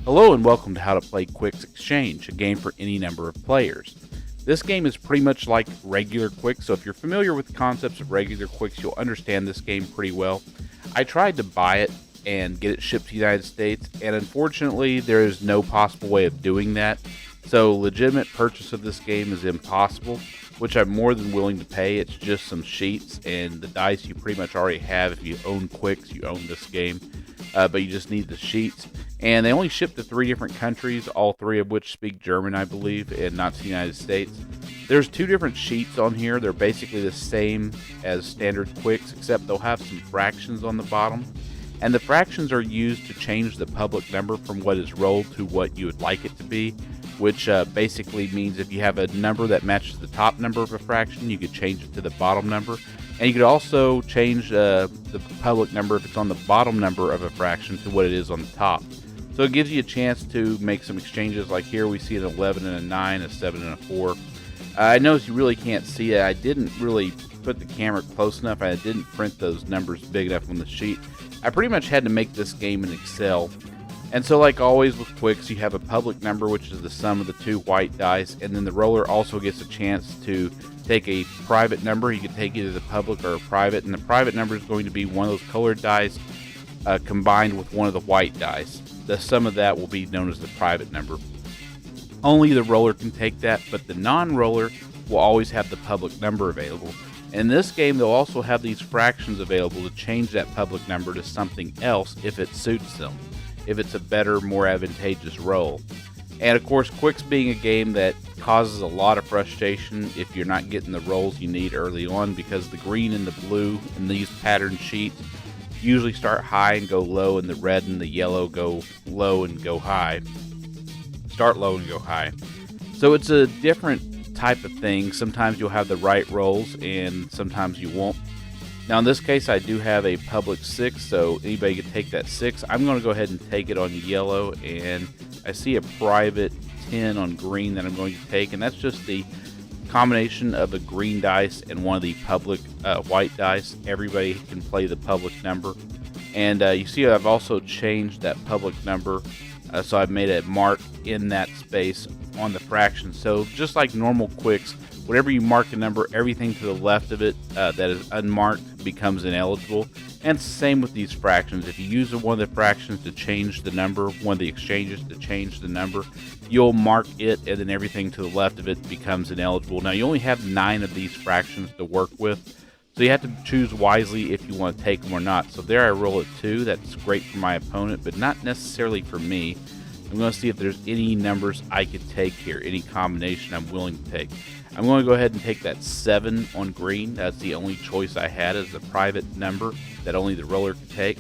Hello and welcome to How to Play Qwixx X-Change, a game for any number of players. This game is pretty much like regular Qwixx, so if you're familiar with the concepts of regular Qwixx, you'll understand this game pretty well. I tried to buy it and get it shipped to the United States, and unfortunately there is no possible way of doing that. So legitimate purchase of this game is impossible, which I'm more than willing to pay. It's just some sheets and the dice you pretty much already have. If you own Qwixx, you own this game, but you just need the sheets. And they only ship to 3 different countries, all 3 of which speak German, I believe, and not to the United States. There's 2 different sheets on here. They're basically the same as standard Qwixx, except they'll have some fractions on the bottom. And the fractions are used to change the public number from what is rolled to what you would like it to be, which basically means if you have a number that matches the top number of a fraction, you could change it to the bottom number. And you could also change the public number if it's on the bottom number of a fraction to what it is on the top. So it gives you a chance to make some exchanges. Like here we see an 11 and a 9, a 7 and a 4. I notice you really can't see it. I didn't really put the camera close enough. I didn't print those numbers big enough on the sheet. I pretty much had to make this game in Excel. And so like always with Qwixx, you have a public number, which is the sum of the 2 white dice, and then the roller also gets a chance to take a private number. You can take either the public or a private, and the private number is going to be one of those colored dice combined with one of the white dice. The sum of that will be known as the private number. Only the roller can take that, but the non-roller will always have the public number available. In this game, they'll also have these fractions available to change that public number to something else if it suits them, if it's a better, more advantageous roll. And of course, Qwixx being a game that causes a lot of frustration if you're not getting the rolls you need early on, because the green and the blue in these pattern sheets usually start high and go low, and the red and the yellow go low and go high. Start low and go high. So it's a different type of thing. Sometimes you'll have the right rolls and sometimes you won't. Now in this case I do have a public 6, so anybody can take that 6. I'm going to go ahead and take it on yellow, and I see a private 10 on green that I'm going to take, and that's just the combination of a green dice and one of the public white dice. Everybody can play the public number, and you see I've also changed that public number, so I've made a mark in that space on the fraction. So just like normal Qwixx, whenever you mark a number, everything to the left of it that is unmarked becomes ineligible. And it's the same with these fractions. If you use one of the fractions to change the number, one of the exchanges to change the number, you'll mark it, and then everything to the left of it becomes ineligible. Now you only have 9 of these fractions to work with, so you have to choose wisely if you want to take them or not. So there I roll a 2. That's great for my opponent, but not necessarily for me. I'm going to see if there's any numbers I could take here, any combination I'm willing to take. I'm going to go ahead and take that 7 on green. That's the only choice I had, as a private number that only the roller could take.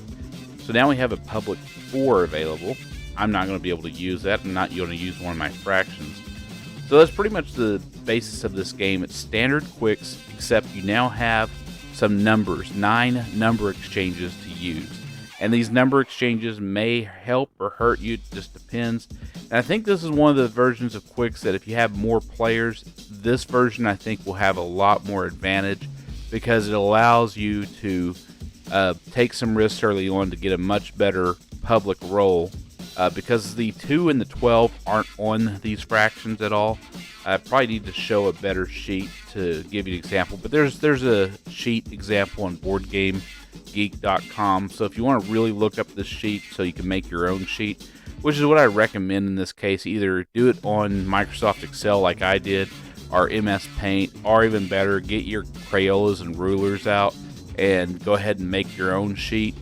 So now we have a public 4 available. I'm not going to be able to use that. I'm not going to use one of my fractions. So that's pretty much the basis of this game. It's standard Qwixx, except you now have some numbers, 9 number exchanges to use. And these number exchanges may help or hurt you, it just depends. And I think this is one of the versions of Qwixx that if you have more players, this version I think will have a lot more advantage, because it allows you to take some risks early on to get a much better public roll. Because the 2 and the 12 aren't on these fractions at all. I probably need to show a better sheet to give you an example, but there's a sheet example on BoardGameGeek.com. So if you want to really look up this sheet so you can make your own sheet, which is what I recommend in this case, either do it on Microsoft Excel like I did, or MS Paint, or even better, get your Crayolas and rulers out and go ahead and make your own sheet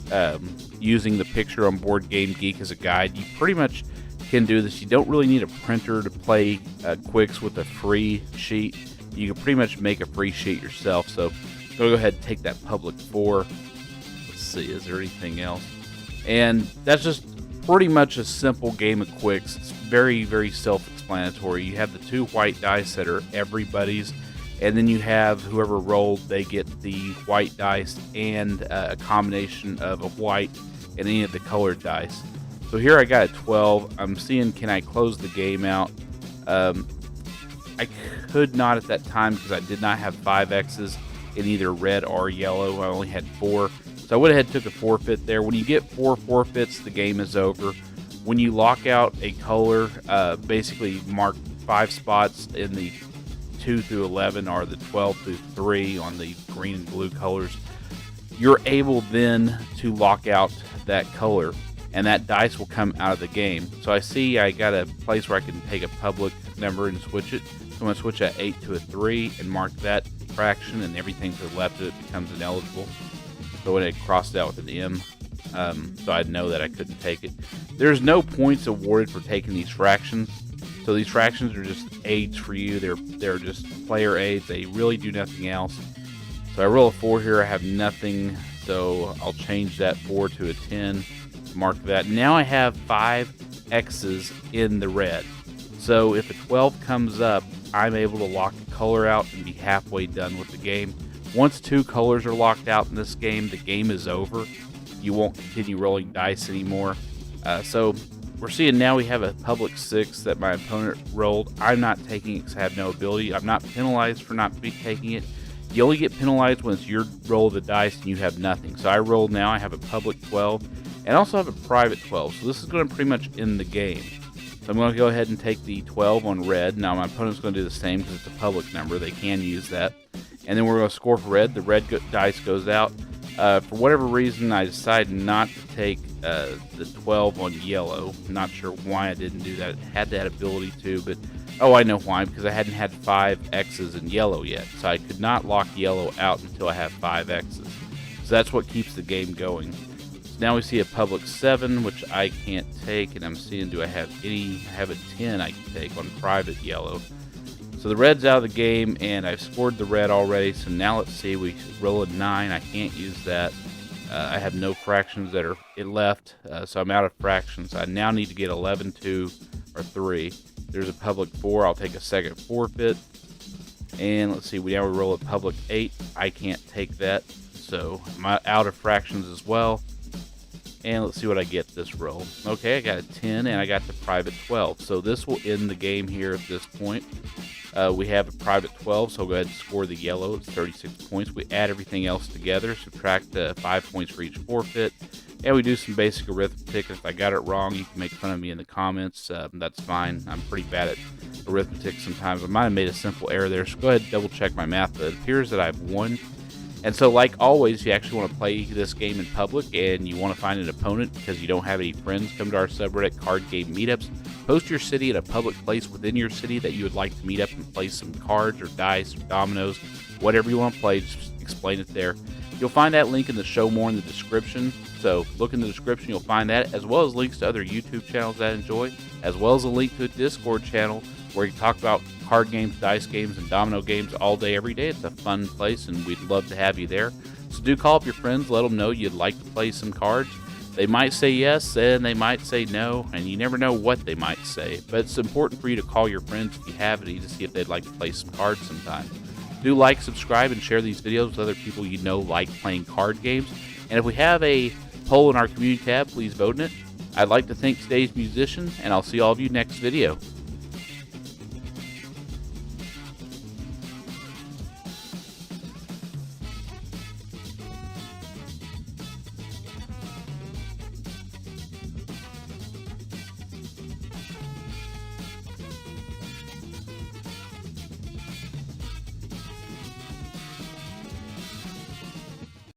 using the picture on Board Game Geek as a guide. You pretty much can do this. You don't really need a printer to play Qwixx with a free sheet. You can pretty much make a free sheet yourself. So go ahead and take that public 4. Let's see, is there anything else? And that's just pretty much a simple game of Qwixx. It's very, very self-explanatory. You have the 2 white dice that are everybody's, and then you have whoever rolled, they get the white dice and a combination of a white and any of the colored dice. So here I got a 12. I'm seeing, can I close the game out? I could not at that time because I did not have 5 X's in either red or yellow. I only had 4. So I would have had took a forfeit there. When you get 4 forfeits, the game is over. When you lock out a color, basically mark 5 spots in the 2 through 11 or the 12 through 3 on the green and blue colors, you're able then to lock out that color, and that dice will come out of the game. So I see I got a place where I can take a public number and switch it. So I'm going to switch that 8 to a 3 and mark that fraction, and everything to the left of it becomes ineligible. So when it crossed out with an M, so I'd know that I couldn't take it. There's no points awarded for taking these fractions. So these fractions are just aids for you. They're just player aids. They really do nothing else. So I roll a 4 here. I have nothing, so I'll change that 4 to a 10. Mark that. Now I have 5 X's in the red. So if a 12 comes up, I'm able to lock the color out and be halfway done with the game. Once 2 colors are locked out in this game, the game is over. You won't continue rolling dice anymore. So we're seeing now we have a public 6 that my opponent rolled. I'm not taking it because I have no ability. I'm not penalized for not taking it. You only get penalized when it's your roll of the dice and you have nothing. So I rolled now. I have a public 12 and I also have a private 12. So this is going to pretty much end the game. So I'm going to go ahead and take the 12 on red. Now my opponent's going to do the same because it's a public number. They can use that. And then we're going to score for red. The red dice goes out. For whatever reason, I decided not to take the 12 on yellow. Not sure why I didn't do that. I had that ability to, but oh, I know why. Because I hadn't had 5 X's in yellow yet. So I could not lock yellow out until I have 5 X's. So that's what keeps the game going. So now we see a public 7, which I can't take. And I'm seeing, do I have any? I have a 10 I can take on private yellow. So the red's out of the game, and I've scored the red already. So now let's see, we roll a 9. I can't use that. I have no fractions that are left, so I'm out of fractions. I now need to get 11, 2, or 3. There's a public 4. I'll take a second forfeit. And let's see, now we roll a public 8. I can't take that, so I'm out of fractions as well. And let's see what I get this roll. Okay, I got a 10, and I got the private 12. So this will end the game here at this point. We have a private 12, so I'll go ahead and score the yellow. It's 36 points. We add everything else together, subtract 5 points for each forfeit, and we do some basic arithmetic. If I got it wrong, you can make fun of me in the comments. That's fine. I'm pretty bad at arithmetic sometimes. I might have made a simple error there, so go ahead and double check my math, but it appears that I've won. And so, like always, you actually want to play this game in public, and you want to find an opponent because you don't have any friends. Come to our subreddit, Card Game Meetups. Post your city in a public place within your city that you would like to meet up and play some cards or dice or dominoes, whatever you want to play. Just explain it there. You'll find that link in the show more in the description. So look in the description, you'll find that, as well as links to other YouTube channels that I enjoy, as well as a link to a Discord channel where you talk about card games, dice games, and domino games all day, every day. It's a fun place, and we'd love to have you there. So do call up your friends, let them know you'd like to play some cards. They might say yes, and they might say no, and you never know what they might say. But it's important for you to call your friends if you have any to see if they'd like to play some cards sometime. Do like, subscribe, and share these videos with other people you know like playing card games. And if we have a poll in our community tab, please vote in it. I'd like to thank today's musicians, and I'll see all of you next video.